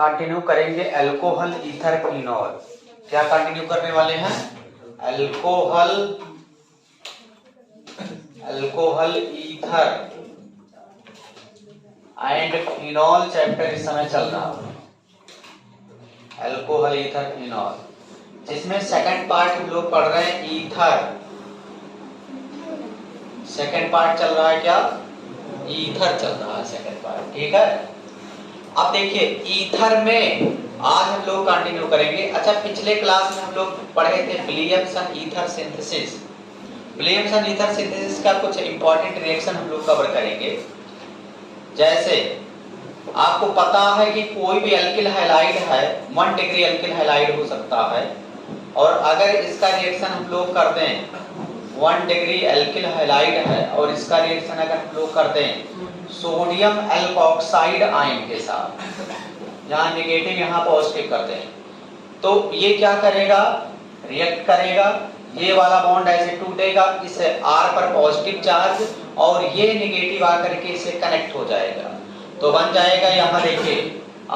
Continue करेंगे alcohol ether phenol. क्या continue करने वाले हैं? Alcohol ether and phenol chapter इस समय चल रहा है। अल्कोहल ईथर फिनॉल, जिसमें सेकंड पार्ट हम लोग पढ़ रहे हैं ईथर। सेकंड पार्ट चल रहा है, क्या? ईथर चल रहा है सेकंड पार्ट, ठीक है। अब देखिए ईथर में आज हम लोग कंटिन्यू करेंगे। अच्छा, पिछले क्लास में हम लोग पढ़े थे Williamson ether synthesis. Williamson ether synthesis का कुछ इंपॉर्टेंट रिएक्शन हम लोग कवर करेंगे। जैसे आपको पता है कि कोई भी एल्किल हैलाइड है 1 डिग्री एल्किल हैलाइड हो सकता है, और अगर इसका रिएक्शन हम लोग कर दें 1 डिग्री एल्किल हैलाइड है और इसका रिएक्शन अगर हम लोग कर दें सोडियम एल्कोक्साइड आयन के साथ, जहां नेगेटिव यहाँ पॉजिटिव कर दें, तो ये क्या करेगा? रिएक्ट करेगा। ये वाला बॉन्ड ऐसे टूटेगा, इस R पर पॉजिटिव चार्ज और ये नेगेटिव आकर के इसे कनेक्ट हो जाएगा, तो बन जाएगा यहाँ देखिए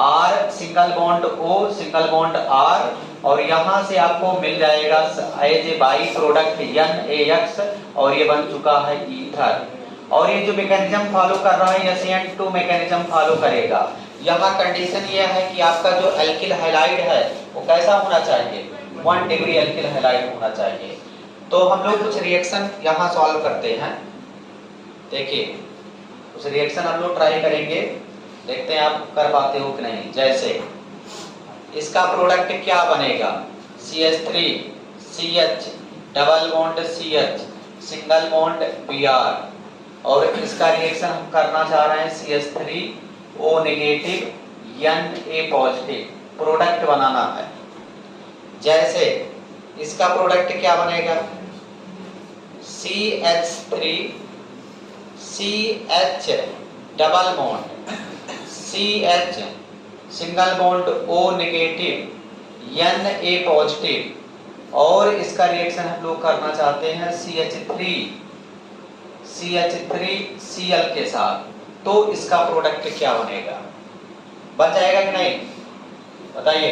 R single bond O single bond R, और यहाँ से आपको मिल जाएगा as a by product NaX, और ये बन चुका है ईथर। और ये जो मैकेनिज्म फॉलो कर रहा है SN2 मैकेनिज्म फॉलो करेगा। यहाँ कंडीशन ये है कि आपका जो एल्किल हैलाइड है वो कैसा होना चाहिए? 1 डिग्री एल्किल हैलाइड होना चाहिए। तो हम लोग कुछ रिएक्शन यहाँ सॉल्व करते हैं। देखिए उस रिएक्शन हम लोग ट्राई करेंगे, देखते हैं आप कर पाते हो कि नहीं। जैसे इसका प्रोडक्ट क्या बनेगा? CH3 CH double bond CH single bond Br, और इसका रिएक्शन हम करना चाह रहे हैं CH3O negative Na positive, product बनाना है। जैसे इसका प्रोडक्ट क्या बनेगा? CH3 CH double bond CH single bond O negative Na positive, और इसका रिएक्शन हम लोग करना चाहते हैं CH3Cl के साथ, तो इसका प्रोडक्ट क्या बनेगा? बन जाएगा कि नहीं? बताइए।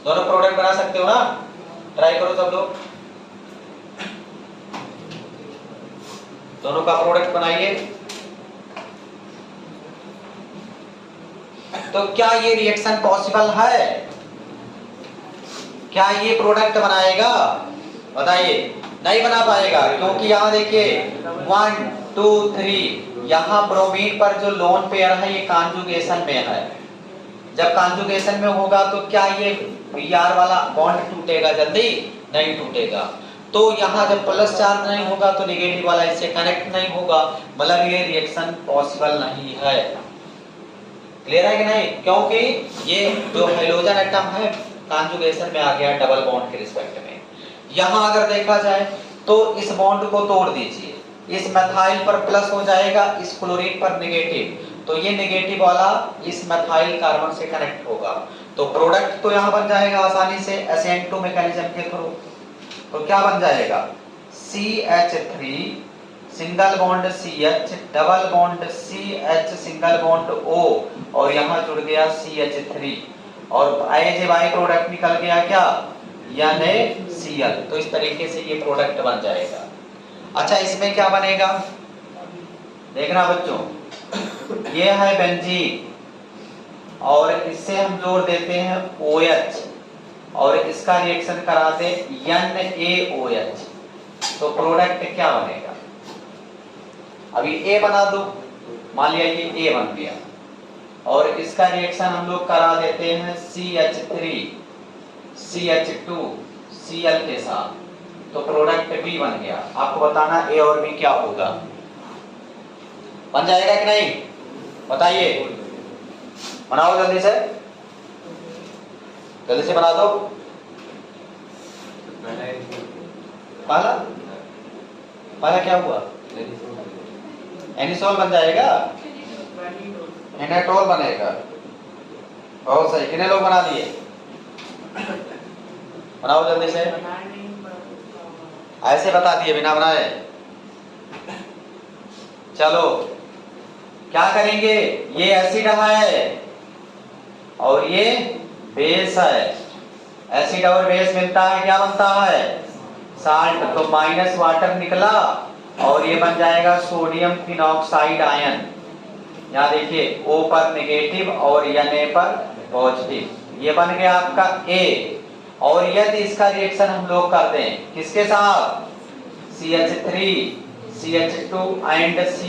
दोनों प्रोडक्ट बना सकते हो ना? ट्राई करो सब लोग, दोनों का प्रोडक्ट बनाइए। तो क्या ये रिएक्शन पॉसिबल है? क्या ये प्रोडक्ट बनाएगा? बताइए। नहीं बना पाएगा, क्योंकि यहाँ देखिए 1 2 3 यहाँ ब्रोमीन पर जो लोन पेयर है ये कॉन्जुगेशन में है। जब कॉन्जुगेशन में होगा तो क्या ये Br वाला बॉन्ड टूटेगा? जल्दी नहीं टूटेगा। तो यहाँ जब प्लस चार्ज नहीं होगा तो नेगेटिव वाला इससे कनेक्ट नहीं होगा, मतलब ये रिएक्शन पॉसिबल नहीं है। क्लियर है कि नहीं? क्योंकि ये जो हाइड्रोजन एटम है कॉन्जुगेशन में आ गया डबल बॉन्ड के रिस्पेक्ट में। यहाँ अगर देखा जाए तो इस बॉन्ड को तोड़ दीजिए, इस मेथाइल पर प्लस हो जाएगा, इस क्लोरीन पर नेगेटिव, तो ये नेगेटिव वाला इस मेथाइल कार्बन से कनेक्ट होगा, तो प्रोडक्ट तो यहाँ बन जाएगा आसानी से SN2 मैकेनिज्म के थ्रू। तो क्या बन जाएगा? CH3 single bond CH double bond CH single bond O, और यहाँ जुड़ गया CH3, और एज ए बाई प्रोडक्ट निकल गया क्या? NaCl। तो इस तरीके से ये प्रोडक्ट बन जाएगा। अच्छा, इसमें क्या बनेगा? देखना बच्चों, ये है बेंजीन, और इससे हम जोड़ देते हैं OH, और इसका रिएक्शन करा दे NaOH, तो प्रोडक्ट क्या बनेगा? अभी A बना दो, मान लिया ये A बन गया, और इसका रिएक्शन हम लोग करा देते हैं CH3 CH2 Cl के साथ, तो प्रोडक्ट B बन गया। आपको बताना A और B क्या होगा। बन जाएगा कि नहीं? बताइए, बनाओ जल्दी से, जल्दी से बना दो। पहला पहला क्या हुआ? एनिसोल बन जाएगा, एनाटोल बनेगा। बहुत सही, कितने लोग बना दिए? बनाओ जल्दी से। ऐसे बता दिए बिना बनाए। चलो क्या करेंगे? ये एसिड है और ये बेस है। एसिड और बेस मिलता है, क्या बनता है? साल्ट। तो माइनस वाटर निकला और ये बन जाएगा सोडियम फिनॉक्साइड आयन। यहाँ देखिए O पर नेगेटिव और Na पर पॉजिटिव, ये बन गया आपका A। और यदि इसका रिएक्शन हम लोग कर दें किसके साथ? CH3 CH2 एंड C,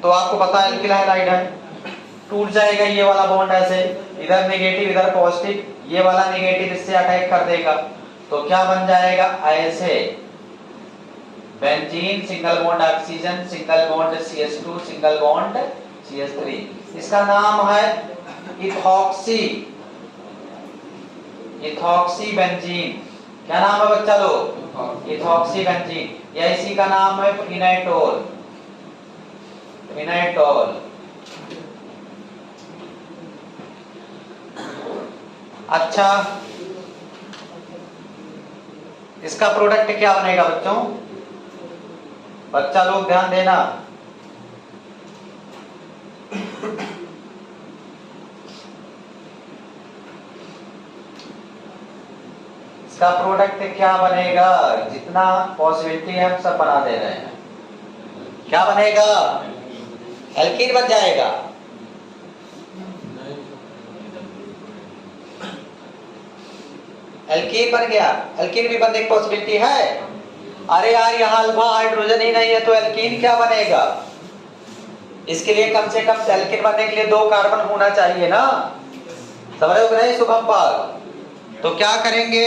तो आपको पता है एल्किल हैलाइड है, टूट जाएगा ये वाला बॉन्ड ऐसे, इधर नेगेटिव इधर पॉजिटिव, ये वाला नेगेटिव इससे अटैक कर देगा, तो क्या बन जाएगा? ऐसे benzene single bond oxygen single bond CH2 single bond CH3, इसका नाम है इथॉक्सी, इथॉक्सी बेंजीन। क्या नाम है बच्चा लोग? Ethoxy benzene. या इसी का नाम है फिनाइटोल, फिनाइटोल। अच्छा, इसका प्रोडक्ट क्या बनेगा बच्चों? बच्चा लोग ध्यान देना, इसका प्रोडक्ट क्या बनेगा? जितना पॉसिबिलिटी है हम सब बना दे रहे हैं। क्या बनेगा? एल्कीन बन जाएगा। एल्कीन बन गया, एल्कीन भी बनने की पॉसिबिलिटी है। अरे यार यहाँ अल्फा हाइड्रोजन ही नहीं है तो एल्कीन क्या बनेगा? इसके लिए कम से कम एल्कीन बनने के लिए 2 कार्बन होना चाहिए ना, समझ रहे हो कि नहीं शुभम पाल? तो क्या करेंगे,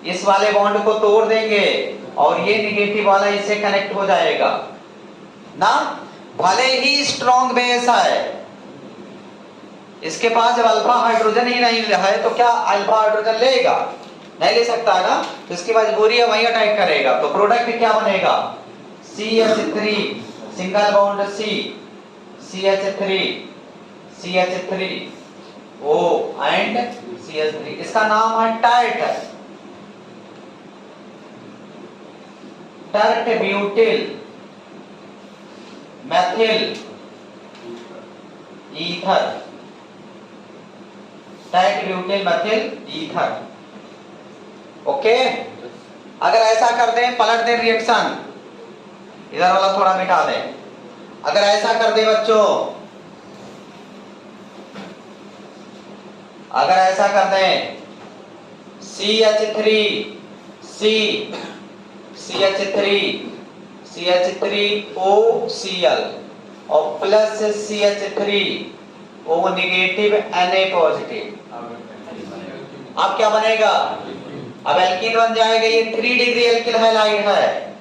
इस वाले बॉन्ड को तोड़ देंगे और ये नेगेटिव वाला इससे कनेक्ट हो जाएगा ना। भले ही स्ट्रॉन्ग बेस है, इसके पास जब अल्फा हाइड्रोजन ही नहीं है तो क्या अल्फा हाइड्रोजन लेगा? नहीं ले सकता है ना, तो इसकी मजबूरी है, वही अटैक करेगा। तो प्रोडक्ट क्या बनेगा? CH3 single bond C CH3 CH3 O and CH3, इसका नाम है tert, tert butyl Maithil ether, tert butyl Maithil ether. Okay, अगर ऐसा कर दें, पलट दें रिएक्शन, इधर वाला थोड़ा मिटा दें। अगर ऐसा कर दें बच्चों, अगर ऐसा कर दें CH3 C CH3 CH3OCl और plus CH3O negative Na positive, अब क्या बनेगा? अब एल्कीन बन जाएगा। ये 3 डिग्री एल्किल हैलाइड है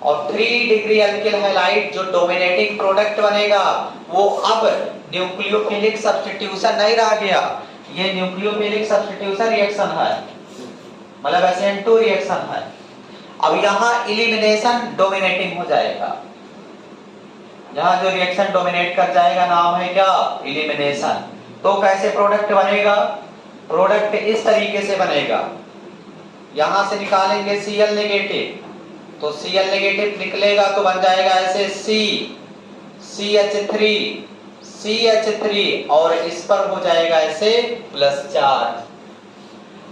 और 3 डिग्री एल्किल हैलाइड जो डोमिनेटिंग प्रोडक्ट बनेगा वो अब न्यूक्लियोफिलिक सब्स्टिट्यूशन नहीं रह गया, ये न्यूक्लियोफिलिक सब्स्टिट्यूशन रिएक्शन है, मतलब SN2 रिएक्शन है। अब यहाँ एलिमिनेशन डोमिनेटिंग हो जाएगा, यहाँ जो रिएक्शन डोमिनेट कर जाएगा नाम है क्या? एलिमिनेशन। तो कैसे प्रोडक्ट बनेगा? प्रोडक्ट इस तरीके से बनेगा, यहां से निकालेंगे Cl नेगेटिव, तो Cl नेगेटिव निकलेगा तो बन जाएगा ऐसे CH3 CH3 और इस पर हो जाएगा ऐसे प्लस चार्ज।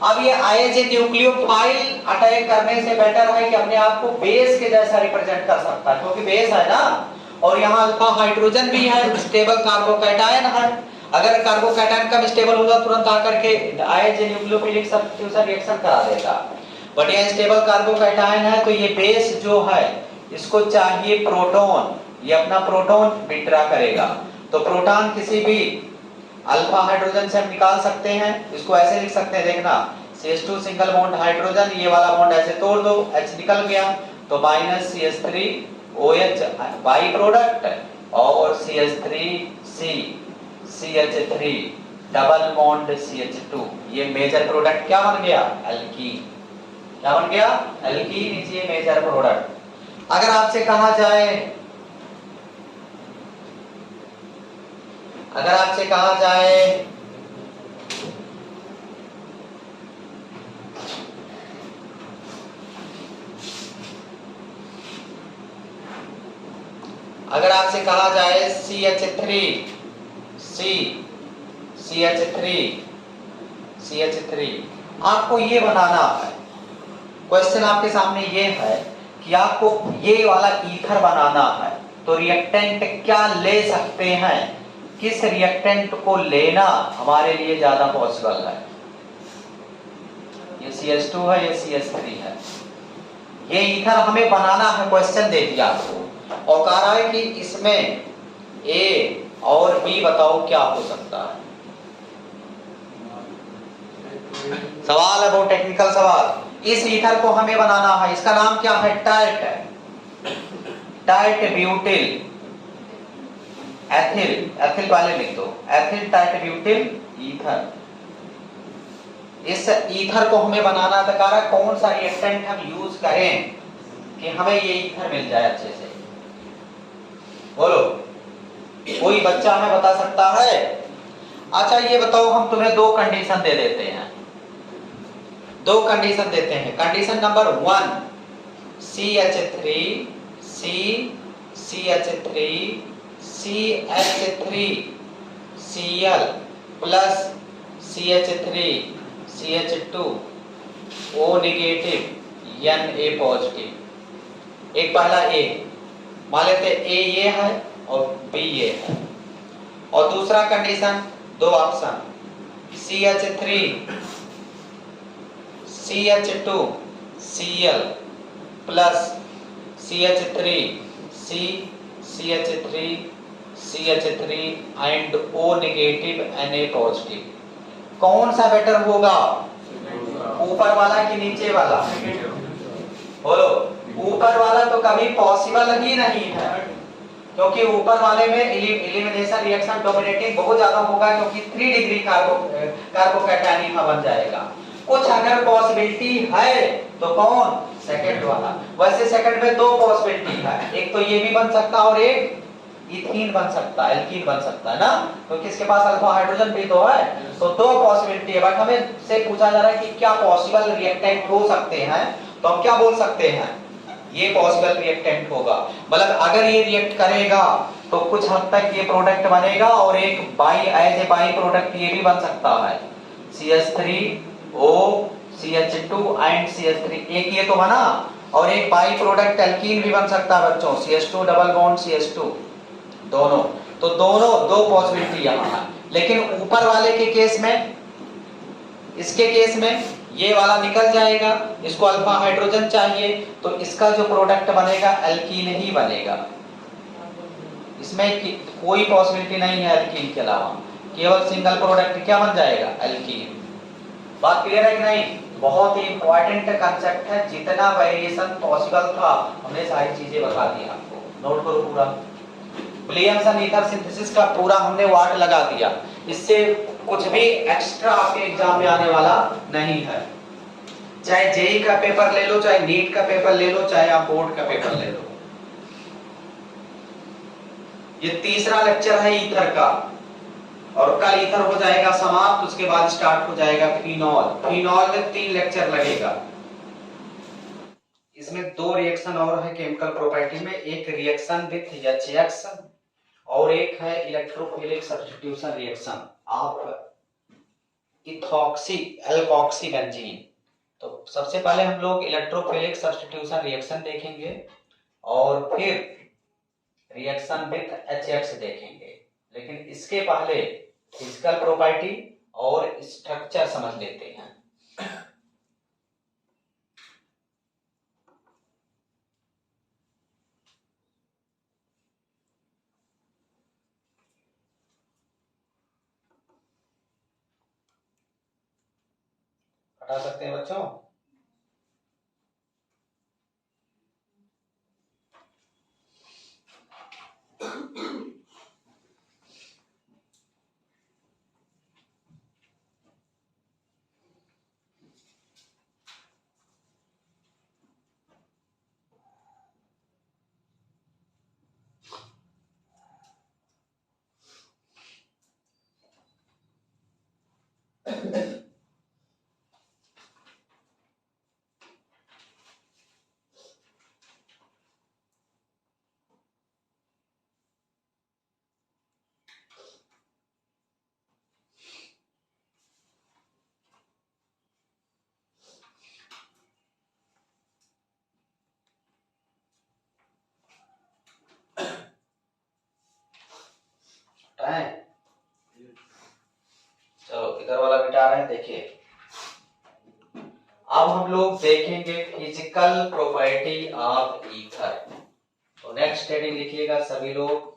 अब ये एज ए न्यूक्लियोफाइल अटैक करने से बेटर है कि अपने आप को बेस के जैसा रिप्रेजेंट कर सकता है, क्योंकि बेस है ना, और यहाँ अल्फा हाइड्रोजन भी है, स्टेबल कार्बोकैटायन है। अगर कार्बोकैटायन कम स्टेबल होगा तुरंत आकर के as a nucleophilic substitution reaction करा देगा, बट ये स्टेबल कार्बोकैटायन है तो ये बेस जो है इसको चाहिए प्रोटॉन, ये अपना प्रोटॉन विड्रॉ करेगा। तो प्रोटॉन किसी भी अल्फा हाइड्रोजन से हम निकाल सकते हैं, इसको ऐसे लिख सकते हैं, देखना CH2 सिंगल बॉन्ड हाइड्रोजन, ये वाला बॉन्ड ऐसे तोड़ दो, H निकल गया तो माइनस CH3OH बाई प्रोडक्ट और CH3C CH3 double bond CH2, ये मेजर प्रोडक्ट क्या बन गया? एल्कीन। क्या बन गया? एल्कीन इज ये मेजर प्रोडक्ट। अगर आपसे कहा जाए, अगर आपसे कहा जाए अगर आपसे कहा जाए CH3 सी CH3 आपको ये बनाना है। क्वेश्चन आपके सामने ये है कि आपको ये वाला ईथर बनाना है, तो रिएक्टेंट क्या ले सकते हैं, किस रिएक्टेंट को लेना हमारे लिए ज्यादा पॉसिबल है। ये CH2 है, ये CH3 है, ये ईथर हमें बनाना है। क्वेश्चन दे दिया आपको और कह रहा है कि इसमें A और B बताओ क्या हो सकता है। सवाल है बहुत टेक्निकल सवाल। इस ईथर को हमें बनाना है, इसका नाम क्या है, टाइट ब्यूटिल एथिल पहले लिख दो, एथिल टाइट ब्यूटिल ईथर। इस ईथर को हमें बनाना था, कह रहा कौन सा रिएक्टेंट हम यूज करें कि हमें ये ईथर मिल जाए अच्छे से। बोलो, कोई बच्चा हमें बता सकता है। अच्छा ये बताओ, हम तुम्हें दो कंडीशन दे देते हैं, दो कंडीशन देते हैं। Condition number 1 CH3 Cl plus CH3 CH2 O negative Na positive. एक पहला A मान लेते A ये है और B ये है, और दूसरा कंडीशन दो option CH3 CH2 Cl plus CH3 CH3 and O negative Na positive. कौन सा बेटर होगा, ऊपर वाला कि नीचे वाला? बोलो, ऊपर वाला तो कभी पॉसिबल ही नहीं है, क्योंकि ऊपर वाले में एलिमिनेशन रिएक्शन डोमिनेटिंग बहुत ज्यादा होगा, क्योंकि 3 डिग्री कार्बोकैटायन बन जाएगा। कुछ अगर पॉसिबिलिटी है तो कौन, सेकंड वाला। वैसे सेकंड में दो पॉसिबिलिटी है, एक तो ये भी बन सकता है और एक इथीन बन सकता है, एल्कीन बन सकता है ना, क्योंकि इसके पास अल्फा हाइड्रोजन भी तो है। तो दो पॉसिबिलिटी है, बट हमें से पूछा जा रहा है कि क्या पॉसिबल रिएक्टेंट हो सकते हैं, तो हम क्या बोल सकते हैं, ये पॉसिबल रिएक्टेंट होगा। मतलब अगर ये रिएक्ट करेगा तो कुछ हद तक ये प्रोडक्ट बनेगा, और एक एज ए बाई प्रोडक्ट ये भी बन सकता है, CH3O CH2 एंड CH3, एक ये तो बना, और एक बाई प्रोडक्ट एल्कीन भी बन सकता है बच्चों, CH2 डबल बॉन्ड CH2 दोनों। तो दोनों दो पॉसिबिलिटी यहां है। लेकिन ऊपर वाले के केस में, इसके केस में ये वाला निकल जाएगा, इसको अल्फा हाइड्रोजन चाहिए, तो इसका जो प्रोडक्ट बनेगा एल्कीन ही बनेगा। इसमें कोई पॉसिबिलिटी नहीं है एल्कीन के अलावा, केवल सिंगल प्रोडक्ट क्या बन जाएगा, एल्कीन। बात क्लियर है कि नहीं? बहुत ही इंपॉर्टेंट कंसेप्ट है, जितना वेरिएशन पॉसिबल था हमने सारी चीजें बता दी आपको, नोट करो पूरा। विलियमसन ईथर सिंथेसिस का पूरा हमने वाट लगा दिया, इससे कुछ भी एक्स्ट्रा आपके एग्जाम में आने वाला नहीं है। चाहे जेई का पेपर ले लो, चाहे नीट का पेपर ले लो, चाहे आप बोर्ड का पेपर ले लो। ये तीसरा लेक्चर है ईथर का, और कल ईथर हो जाएगा समाप्त, उसके बाद स्टार्ट हो जाएगा फिनॉल। फिनॉल में 3 लेक्चर लगेगा। इसमें 2 रिएक्शन और है केमिकल प्रॉपर्टी में, एक रिएक्शन विथ HX और एक है electrophilic substitution reaction of ethoxy alkoxy benzene. तो सबसे पहले हम लोग इलेक्ट्रोफिलिक सब्स्टिट्यूशन रिएक्शन देखेंगे, और फिर रिएक्शन विथ HX देखेंगे। लेकिन इसके पहले फिजिकल प्रॉपर्टी और स्ट्रक्चर समझ लेते हैं। हटा सकते हैं बच्चों? हटाएं, चलो इधर वाला मिटा रहे हैं। देखिए अब हम लोग देखेंगे फिजिकल प्रॉपर्टी ऑफ ईथर। तो नेक्स्ट हेडिंग लिखिएगा सभी लोग,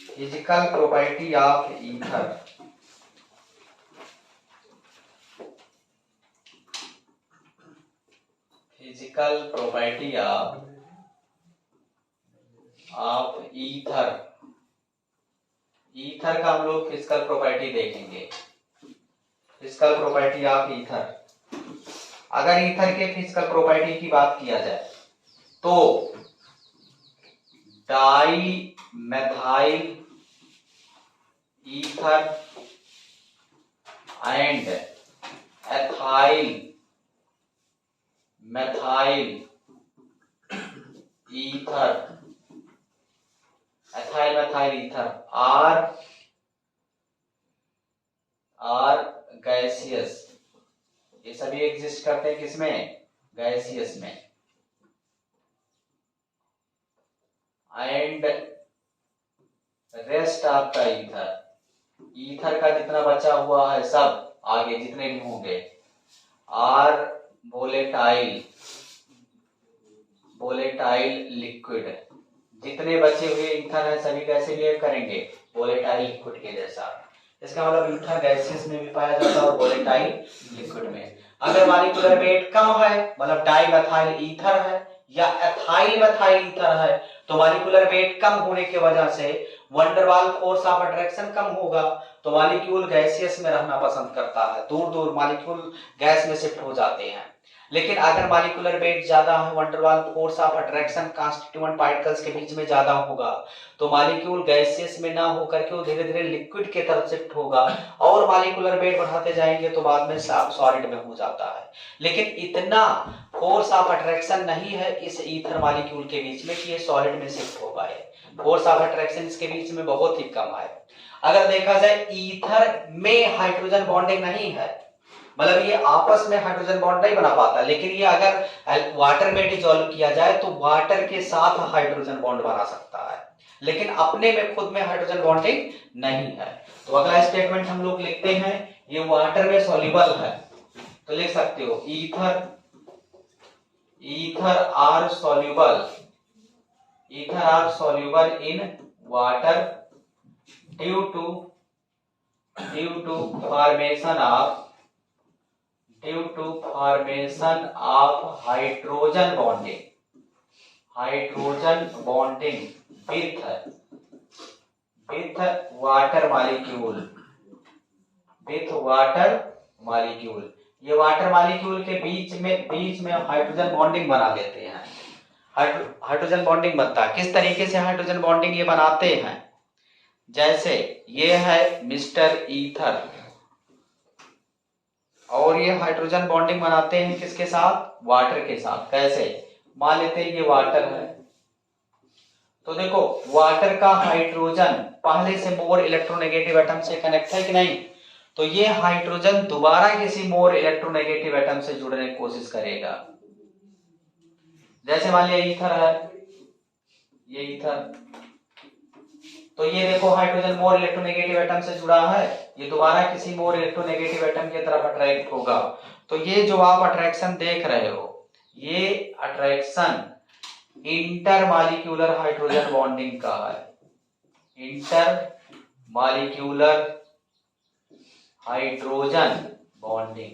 physical property of ether. Physical property of ether. Ether का हम लोग फिजिकल प्रॉपर्टी देखेंगे, फिजिकल प्रॉपर्टी ऑफ ईथर। अगर ईथर के फिजिकल प्रॉपर्टी की बात किया जाए तो dimethyl ether and ethyl methyl ether, ethyl methyl ether are gaseous. ये सभी एग्जिस्ट करते हैं किसमें? गैसियस में। And rest of the ether, ether का जितना बचा हुआ है सब आगे जितने भी होंगे आर वोलेटाइल लिक्विड। जितने बचे हुए ईथर है सभी कैसे बिहेव करेंगे? वोलेटाइल लिक्विड के जैसा। इसका मतलब ईथर गैसियस में भी पाया जाता है और वोलेटाइल लिक्विड में। अगर मॉलिक्यूलर वेट कम है, मतलब डाइमेथाइल ईथर है या एथाइल मेथाइल ईथर है, तो मॉलिक्यूलर वेट कम होने की वजह से वंडरवाल फोर्स ऑफ अट्रैक्शन कम होगा, तो मॉलिक्यूल गैसियस में रहना पसंद करता है, दूर दूर मॉलिक्यूल गैस में शिफ्ट हो जाते हैं। लेकिन अगर मॉलिक्यूलर वेट ज्यादा है, van der Waals force of attraction constituent particles के बीच में ज्यादा होगा, तो मॉलिक्यूल गैसियस में ना होकर के वो धीरे धीरे लिक्विड की तरफ शिफ्ट होगा और मॉलिक्यूलर वेट बढ़ाते जाएंगे तो बाद में सॉलिड में हो जाता है। लेकिन इतना फोर्स ऑफ अट्रैक्शन नहीं है इस ईथर मॉलिक्यूल के बीच में कि ये सॉलिड में शिफ्ट हो पाए। फोर्स ऑफ अट्रैक्शन इसके बीच में बहुत ही कम है। अगर देखा जाए ईथर में हाइड्रोजन बॉन्डिंग नहीं है, मतलब ये आपस में हाइड्रोजन बॉन्ड नहीं बना पाता, लेकिन ये अगर वाटर में डिसॉल्व किया जाए तो वाटर के साथ हाइड्रोजन बॉन्ड बना सकता है, लेकिन अपने में खुद में हाइड्रोजन बॉन्डिंग नहीं है। तो अगला स्टेटमेंट हम लोग लिखते हैं, ये वाटर में सॉल्युबल है, तो लिख सकते हो ether are soluble in water due to formation of hydrogen bonding with water molecule. ये वाटर मॉलिक्यूल के बीच में हाइड्रोजन बॉन्डिंग बना देते हैं। हाइड्रोजन बॉन्डिंग बनता है, किस तरीके से हाइड्रोजन बॉन्डिंग ये बनाते हैं? जैसे ये है मिस्टर ईथर और ये हाइड्रोजन बॉन्डिंग बनाते हैं किसके साथ? वाटर के साथ। कैसे? मान लेते हैं ये वाटर है, तो देखो वाटर का हाइड्रोजन पहले से मोर इलेक्ट्रोनेगेटिव एटम से कनेक्ट है कि नहीं, तो ये हाइड्रोजन दोबारा किसी मोर इलेक्ट्रोनेगेटिव एटम से जुड़ने की कोशिश करेगा। जैसे मान लिया ईथर है, ये ईथर, तो ये देखो हाइड्रोजन मोर इलेक्ट्रोनेगेटिव एटम से जुड़ा है, ये दोबारा किसी मोर इलेक्ट्रोनेगेटिव एटम की तरफ अट्रैक्ट होगा। तो ये जो आप अट्रैक्शन देख रहे हो, ये अट्रैक्शन इंटरमॉलिक्यूलर हाइड्रोजन बॉन्डिंग का है। Intermolecular hydrogen bonding.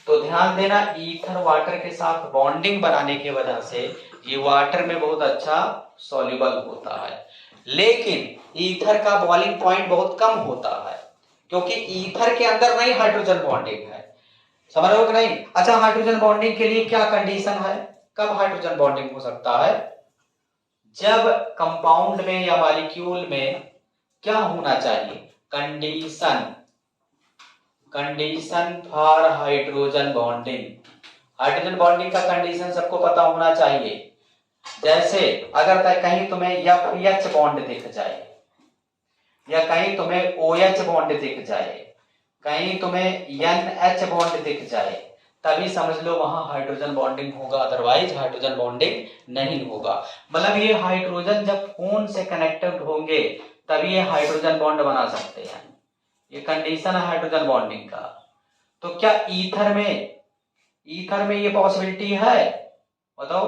तो ध्यान देना, ईथर वाटर के साथ बॉन्डिंग बनाने की वजह से ये वाटर में बहुत अच्छा सॉल्युबल होता है, लेकिन ईथर का बॉइलिंग पॉइंट बहुत कम होता है क्योंकि ईथर के अंदर नहीं हाइड्रोजन बॉन्डिंग है। समझ रहे हो कि नहीं? अच्छा, हाइड्रोजन बॉन्डिंग के लिए क्या कंडीशन है? कब हाइड्रोजन बॉन्डिंग हो सकता है? जब कंपाउंड में या मॉलिक्यूल में क्या होना चाहिए? Condition for hydrogen bonding. Hydrogen bonding का कंडीशन सबको पता होना चाहिए। जैसे अगर कहीं तुम्हें FH बॉन्ड दिख जाए या कहीं तुम्हें OH बॉन्ड दिख जाए, कहीं तुम्हें NH बॉन्ड दिख जाए, तभी समझ लो वहां हाइड्रोजन बॉन्डिंग होगा, अदरवाइज हाइड्रोजन बॉन्डिंग नहीं होगा। मतलब ये हाइड्रोजन जब खून से कनेक्टेड होंगे तभी ये हाइड्रोजन बॉन्ड बना सकते हैं, ये कंडीशन है हाइड्रोजन बॉन्डिंग का। तो क्या ईथर में ये पॉसिबिलिटी है? बताओ,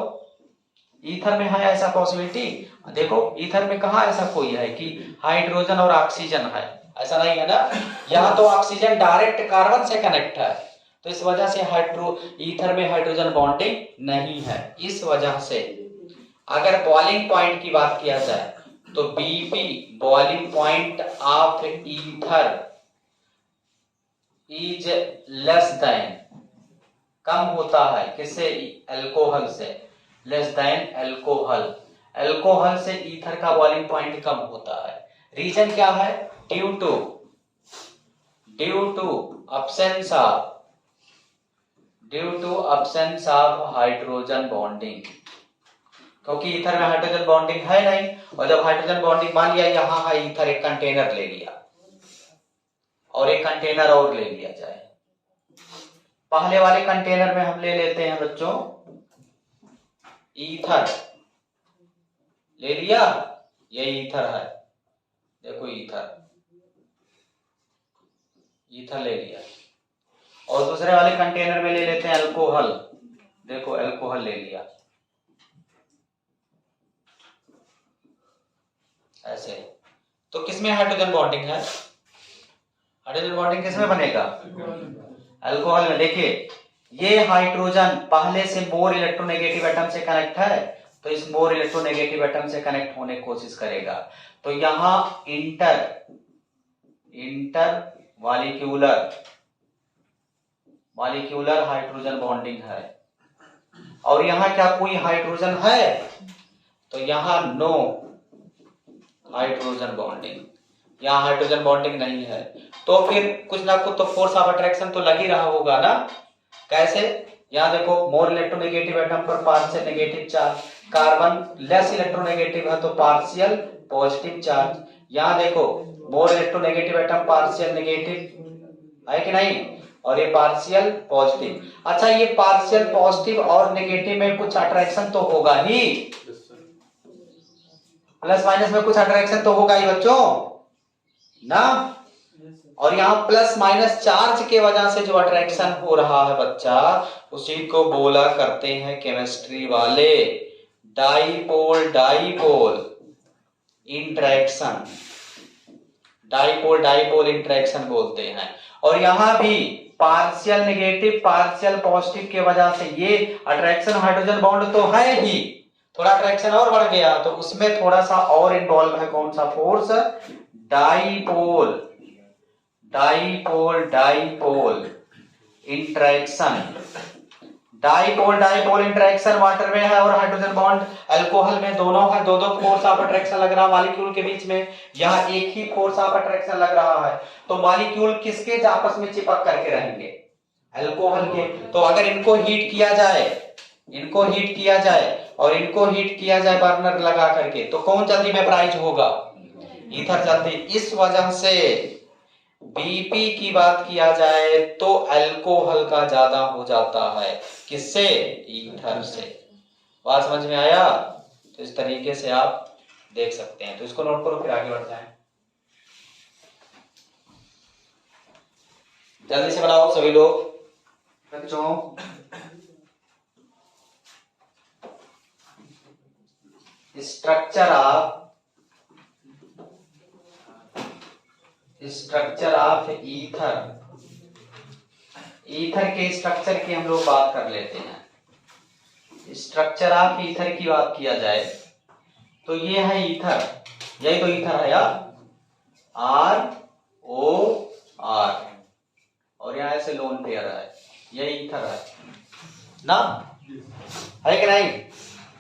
ईथर में है ऐसा पॉसिबिलिटी? देखो ईथर में कहा ऐसा कोई है कि हाइड्रोजन और ऑक्सीजन है, ऐसा नहीं है ना। यहाँ तो ऑक्सीजन डायरेक्ट कार्बन से कनेक्ट है, तो इस वजह से ईथर में हाइड्रोजन बॉन्डिंग नहीं है। इस वजह से अगर बॉइलिंग पॉइंट की बात किया जाए तो BP boiling point of ether is less than, कम होता है किससे? अल्कोहल से, लेस देन अल्कोहल। अल्कोहल से ईथर का बॉइलिंग पॉइंट कम होता है। रीजन क्या है? Due to absence of hydrogen bonding, क्योंकि ईथर में हाइड्रोजन बॉन्डिंग है नहीं। और जब हाइड्रोजन बॉन्डिंग मान लिया यहाँ है, ईथर एक कंटेनर ले लिया और एक कंटेनर और ले लिया जाए। पहले वाले कंटेनर में हम ले लेते हैं बच्चों ईथर, ले लिया, ये ईथर है, देखो ईथर ले लिया। और दूसरे वाले कंटेनर में ले लेते हैं अल्कोहल, देखो अल्कोहल ले लिया, ऐसे। तो किसमें हाइड्रोजन बॉन्डिंग है? हाइड्रोजन बॉन्डिंग किसमें बनेगा? अल्कोहल में। देखिए ये हाइड्रोजन पहले से मोर इलेक्ट्रोनेगेटिव एटम से कनेक्ट है, तो इस मोर इलेक्ट्रोनेगेटिव एटम से कनेक्ट होने की कोशिश करेगा। तो यहां इंटर मॉलिक्यूलर हाइड्रोजन बॉन्डिंग है। और यहां क्या कोई हाइड्रोजन है? तो यहां नो हाइड्रोजन बॉन्डिंग, यहां हाइड्रोजन बॉन्डिंग नहीं है। तो फिर कुछ ना कुछ तो फोर्स ऑफ अट्रैक्शन तो लग ही रहा होगा ना। कैसे? यहां देखो मोर इलेक्ट्रोनेगेटिव एटम पर partial negative charge, carbon less electronegative है तो पार्शियल पॉजिटिव चार्ज। यहां देखो more electronegative atom partial negative है कि नहीं, और ये पार्शियल पॉजिटिव। अच्छा ये पार्शियल पॉजिटिव और नेगेटिव में कुछ अट्रैक्शन तो होगा ही, प्लस माइनस में कुछ अट्रैक्शन तो होगा ही बच्चों ना। और यहाँ प्लस माइनस चार्ज के वजह से जो अट्रैक्शन हो रहा है बच्चा, उसी को बोला करते हैं केमिस्ट्री वाले डाइपोल इंटरेक्शन, डाइपोल इंटरेक्शन बोलते हैं। और यहां भी पार्शियल नेगेटिव पार्शियल पॉजिटिव के वजह से ये अट्रैक्शन हाइड्रोजन बॉन्ड तो है ही, थोड़ा अट्रैक्शन और बढ़ गया तो उसमें थोड़ा सा और इन्वॉल्व है, कौन सा force? Dipole interaction. Dipole interaction water में है और हाइड्रोजन बॉन्ड अल्कोहल में, दोनों है, दो फोर्स ऑफ अट्रैक्शन लग रहा है मॉलिक्यूल के बीच में। यहाँ एक ही फोर्स ऑफ अट्रैक्शन लग रहा है, तो मॉलिक्यूल किसके आपस में चिपक करके रहेंगे? अल्कोहल के। तो अगर इनको हीट किया जाए और इनको हीट किया जाए बर्नर लगा करके, तो कौन जल्दी वेपराइज होगा? ईथर जल्दी। इस वजह से बीपी की बात किया जाए तो अल्कोहल का ज्यादा हो जाता है, किससे? ईथर से। बात समझ में आया? तो इस तरीके से आप देख सकते हैं, तो इसको नोट करो फिर आगे बढ़ जाएं। जल्दी से बनाओ सभी लोग बच्चों। स्ट्रक्चर ऑफ ईथर के स्ट्रक्चर की हम लोग बात कर लेते हैं। स्ट्रक्चर ऑफ ईथर की बात किया जाए तो ये है ईथर, यही तो ईथर है यार, ROR, और यहां से लोन पेयर है, यही ईथर है ना, है कि नहीं?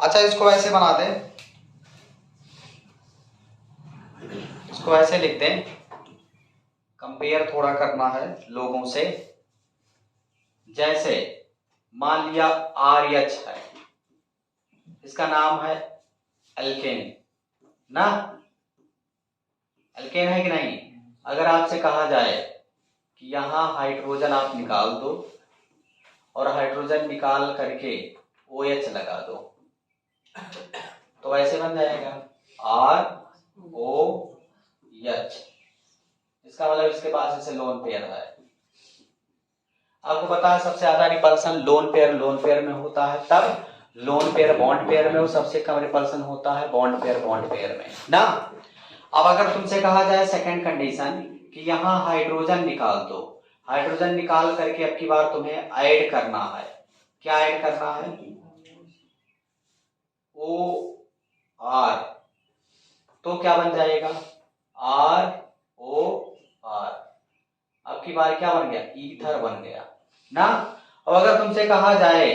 अच्छा इसको ऐसे बना दे, इसको ऐसे लिख दें, कंपेयर थोड़ा करना है लोगों से। जैसे मान लिया RH है, इसका नाम है एल्केन ना, एल्केन है कि नहीं? अगर आपसे कहा जाए कि यहां हाइड्रोजन आप निकाल दो और हाइड्रोजन निकाल करके OH लगा दो तो ऐसे बन जाएगा ROH। इसका मतलब इसके पास ऐसे लोन पेयर है। आपको पता है सबसे ज्यादा रिपल्सन लोन पेयर में होता है, तब लोन पेयर बॉन्ड पेयर में, वो सबसे कम रिपल्सन होता है बॉन्ड पेयर में ना। अब अगर तुमसे कहा जाए सेकंड कंडीशन कि यहाँ हाइड्रोजन निकाल दो, हाइड्रोजन निकाल करके अब की बार तुम्हें ऐड करना है, क्या ऐड करना है, OR, तो क्या बन जाएगा ROR। अब की बार क्या बन गया, ईथर बन गया ना। अब अगर तुमसे कहा जाए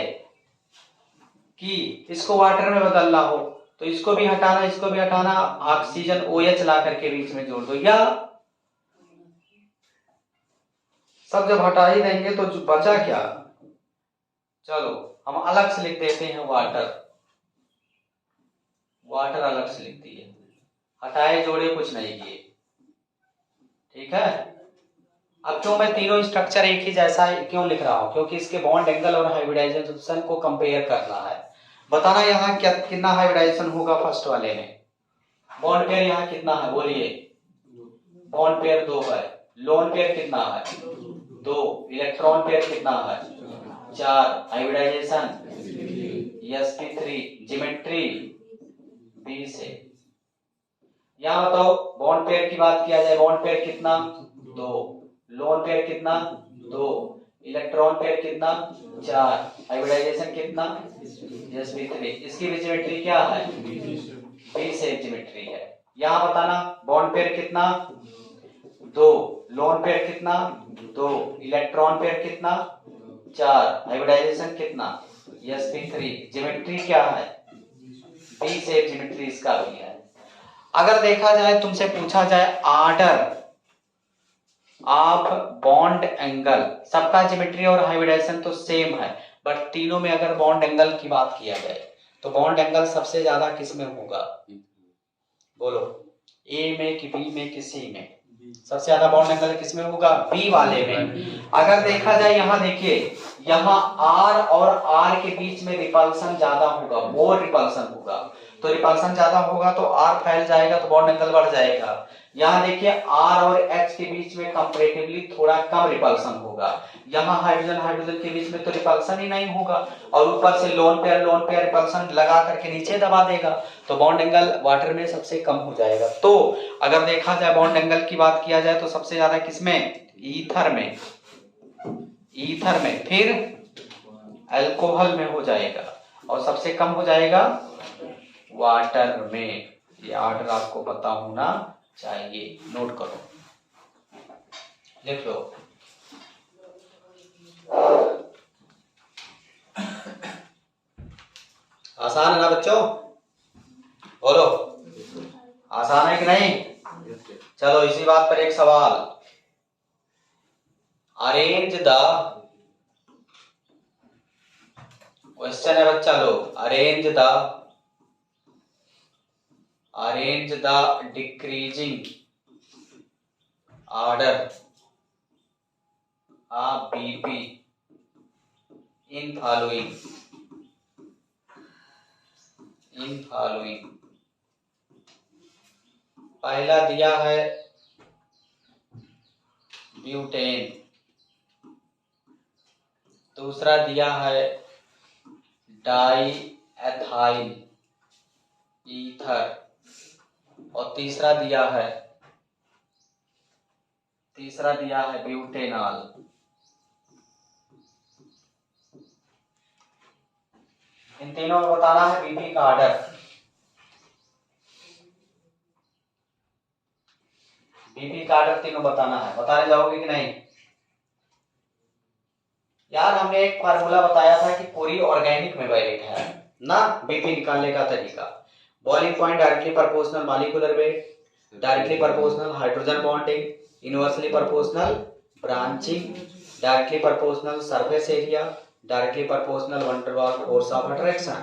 कि इसको वाटर में बदलना हो तो इसको भी हटाना, इसको भी हटाना, ऑक्सीजन OH ला करके बीच में जोड़ दो, या सब जब हटा ही देंगे तो जो बचा क्या, चलो हम अलग से लिख देते हैं वाटर अलग से लिख दिए, हटाए जोड़े कुछ नहीं किए, ठीक है। अब क्यों मैं तीनों स्ट्रक्चर एक ही जैसा क्यों लिख रहा हूं, क्योंकि इसके बॉन्ड एंगल और हाइब्रिडाइजेशन को कंपेयर करना है, बताना यहाँ क्या कितना हाइब्रिडाइजेशन होगा फर्स्ट वाले में। बॉन्ड पेयर यहाँ कितना है बोलिए, बॉन्ड पेयर 2 है, लोन पेयर कितना है 2, इलेक्ट्रॉन पेयर कितना है 4, हाइब्रिडाइजेशन sp3, ज्योमेट्री 20 है। यहाँ बताओ बॉन्ड पेयर की बात किया जाए, बॉन्ड पेयर कितना 2, लोन पेयर कितना 2, इलेक्ट्रॉन पेयर कितना 4, हाइब्रिडाइजेशन कितना sp3, इसकी भी ज्योमेट्री क्या है 20 है ज्योमेट्री है। यहाँ बताना बॉन्ड पेयर कितना 2, लोन पेयर कितना 2, इलेक्ट्रॉन पेयर कितना 4, हाइब्रिडाइजेशन कितना sp3, ज्योमेट्री क्या है 20 है ज्योमेट्री इसका भी है। अगर देखा जाए तुमसे पूछा जाए आर्डर ऑफ बॉन्ड एंगल, सबका ज्योमेट्री और हाइब्रिडाइजेशन तो सेम है, बट तीनों में अगर बॉन्ड एंगल की बात किया जाए तो बॉन्ड एंगल सबसे ज्यादा किस में होगा बोलो, ए में कि बी में कि सी में, सबसे ज्यादा बॉन्ड एंगल किस में होगा बी वाले में। अगर देखा जाए यहाँ देखिए, यहाँ R और R के बीच में रिपल्सन ज्यादा होगा, मोर रिपल्सन होगा, तो रिपल्सन ज्यादा होगा तो R फैल जाएगा तो बॉन्ड एंगल बढ़ जाएगा। यहाँ देखिए R और H के बीच में कंपैरेटिवली थोड़ा कम रिपल्सन होगा, यहाँ हाइड्रोजन के बीच में तो रिपल्सन ही नहीं होगा, और ऊपर से लोन पेयर रिपल्सन लगा करके नीचे दबा देगा, तो बॉन्ड एंगल वाटर में सबसे कम हो जाएगा। तो अगर देखा जाए बॉन्ड एंगल की बात किया जाए तो सबसे ज्यादा किसमें, ईथर में, फिर अल्कोहल में हो जाएगा, और सबसे कम हो जाएगा वाटर में। ये ऑर्डर आपको पता होना चाहिए, नोट करो, लिख लो। आसान है ना बच्चों, बोलो आसान है कि नहीं। चलो इसी बात पर एक सवाल, अरेंज द क्वेश्चन है बच्चा लोग, arrange the decreasing order of BP in following पहला दिया है ब्यूटेन, दूसरा दिया है डाई एथाइल ईथर, और तीसरा दिया है ब्यूटेनॉल। इन तीनों में बताना है BP का ऑर्डर। BP का ऑर्डर तीनों बताना है, बताने जाओगे कि नहीं। यार हमने एक फार्मूला बताया था कि पूरी ऑर्गेनिक में वैलिड है ना BP निकालने का तरीका, boiling point directly proportional molecular weight, directly proportional hydrogen bonding, inversely proportional branching, directly proportional surface area, directly proportional one two one force of attraction.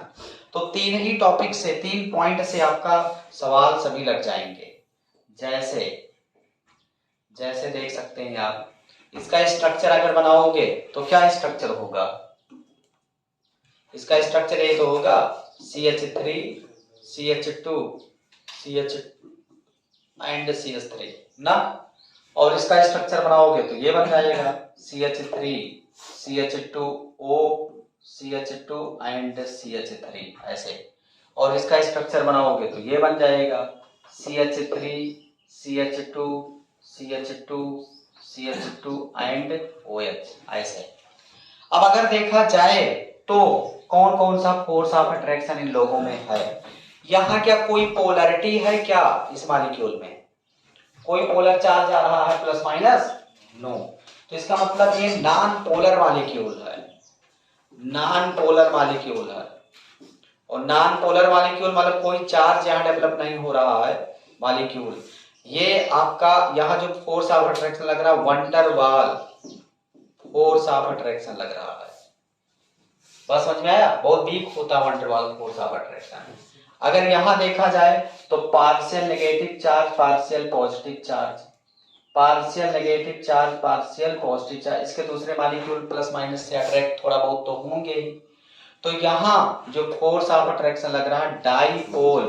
तो तीन ही टॉपिक से, 3 पॉइंट से आपका सवाल सभी लग जाएंगे। जैसे देख सकते हैं आप, इसका स्ट्रक्चर अगर बनाओगे तो क्या स्ट्रक्चर होगा, इसका स्ट्रक्चर ये तो होगा CH3 CH2 CH and CH3 ना, और इसका स्ट्रक्चर बनाओगे तो ये बन जाएगा CH3 CH2O CH2 and CH3 ऐसे, और इसका स्ट्रक्चर बनाओगे तो ये बन जाएगा CH3 CH2 CH2 CH2 and OH ऐसे। अब अगर देखा जाए तो कौन कौन सा फोर्स ऑफ अट्रैक्शन इन लोगों में है, यहाँ क्या कोई पोलरिटी है क्या इस मॉलिक्यूल में, कोई पोलर चार्ज आ रहा है प्लस माइनस, नो, तो इसका मतलब ये नॉन पोलर मॉलिक्यूल है, नॉन पोलर मॉलिक्यूल है, और नॉन पोलर मॉलिक्यूल मतलब कोई चार्ज यहाँ डेवलप नहीं हो रहा है मॉलिक्यूल। ये आपका यहाँ जो फोर्स ऑफ अट्रैक्शन लग रहा है वंडर वाल फोर्स ऑफ अट्रैक्शन लग रहा है, बस समझ में आया, बहुत वीक होता है वंडर वाल फोर्स ऑफ अट्रैक्शन। अगर यहाँ देखा जाए तो partial negative charge partial positive charge, partial negative charge partial positive charge, इसके दूसरे मॉलिक्यूल प्लस माइनस से अट्रैक्ट थोड़ा बहुत तो होंगे ही। तो यहाँ जो फोर्स ऑफ अट्रैक्शन लग रहा है डाइपोल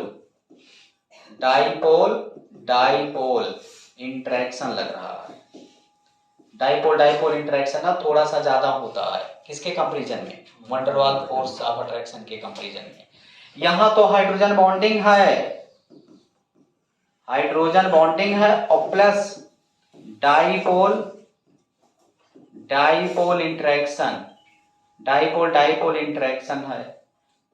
डाइपोल डाइपोल इंटरेक्शन लग रहा है, डाइपोल डाइपोल इंटरेक्शन ना थोड़ा सा ज्यादा होता है किसके कंपैरिजन में, वन डर वाल फोर्स ऑफ अट्रैक्शन के कंपैरिजन में। यहाँ तो हाइड्रोजन बॉन्डिंग है, हाइड्रोजन बॉन्डिंग है और plus dipole dipole interaction, dipole dipole interaction है,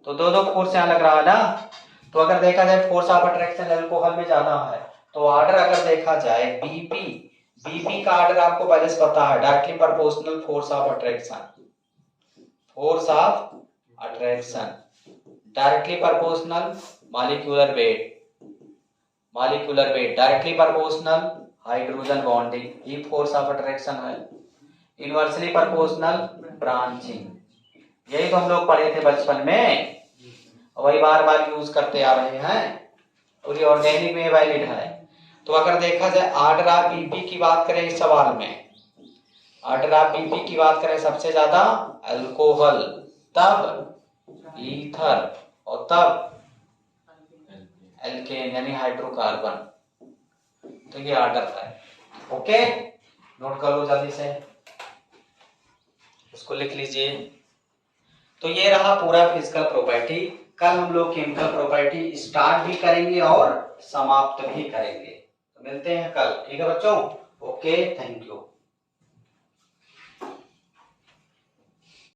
तो दो दो फोर्स यहाँ लग रहा है ना। तो अगर देखा जाए फोर्स ऑफ अट्रैक्शन अल्कोहल में ज्यादा है, तो ऑर्डर अगर देखा जाए बीपी, बीपी का ऑर्डर आपको पहले से पता है, directly proportional force of attraction, force of attraction directly proportional molecular weight, molecular weight directly proportional hydrogen bonding, ये फोर्स ऑफ अट्रैक्शन है। इनवर्सली प्रोपोर्शनल ब्रांचिंग, यही तो हम लोग पढ़े थे बचपन में, वही बार बार यूज करते आ रहे हैं, पूरी ऑर्गेनिक में वैलिड है। तो अगर देखा जाए ऑर्डर ऑफ बीपी की बात करें इस सवाल में, ऑर्डर ऑफ बीपी की बात करें सबसे ज्यादा अल्कोहल, तब ईथर और तब एल्केन यानी हाइड्रोकार्बन, तो ये ऑर्डर है। ओके, नोट कर लो जल्दी से, उसको लिख लीजिए। तो ये रहा पूरा फिजिकल प्रॉपर्टी। कल हम लोग केमिकल प्रॉपर्टी स्टार्ट भी करेंगे और समाप्त भी करेंगे। तो मिलते हैं कल, ठीक है बच्चों। Okay, thank you.